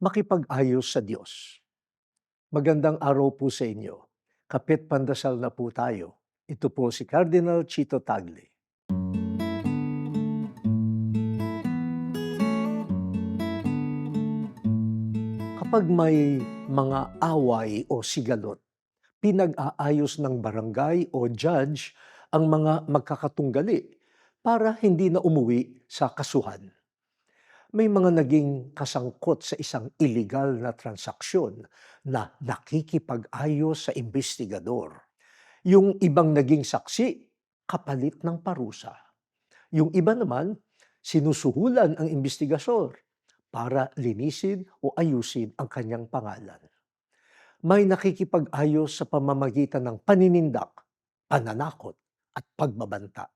Makipag-ayos sa Diyos. Magandang araw po sa inyo. Kapit pandasal na po tayo. Ito po si Cardinal Chito Tagle. Kapag may mga away o sigalot, pinag-aayos ng barangay o judge ang mga magkakatunggali para hindi na umuwi sa kasuhan. May mga naging kasangkot sa isang illegal na transaksyon na nakikipag-ayos sa investigador. Yung ibang naging saksi, kapalit ng parusa. Yung iba naman, sinusuhulan ang investigasor para linisin o ayusin ang kanyang pangalan. May nakikipag-ayos sa pamamagitan ng paninindak, pananakot, at pagbabanta.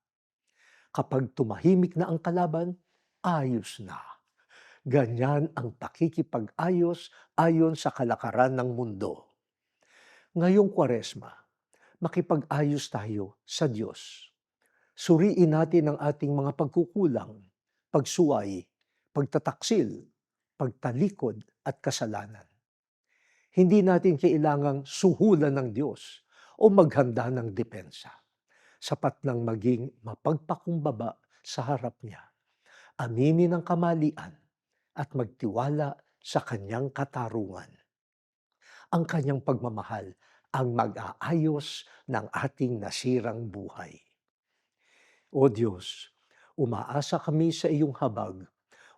Kapag tumahimik na ang kalaban, ayos na. Ganyan ang pakikipag-ayos ayon sa kalakaran ng mundo. Ngayong Kwaresma, makipag-ayos tayo sa Diyos. Suriin natin ang ating mga pagkukulang, pagsuway, pagtataksil, pagtalikod at kasalanan. Hindi natin kailangang suhulan ng Diyos o maghanda ng depensa. Sapat lang maging mapagpakumbaba sa harap niya. Aminin ang kamalian at magtiwala sa kanyang katarungan. Ang kanyang pagmamahal ang mag-aayos ng ating nasirang buhay. O Diyos, umaasa kami sa iyong habag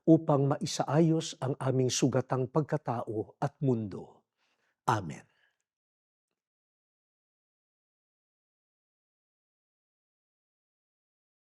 upang maisaayos ang aming sugatang pagkatao at mundo. Amen.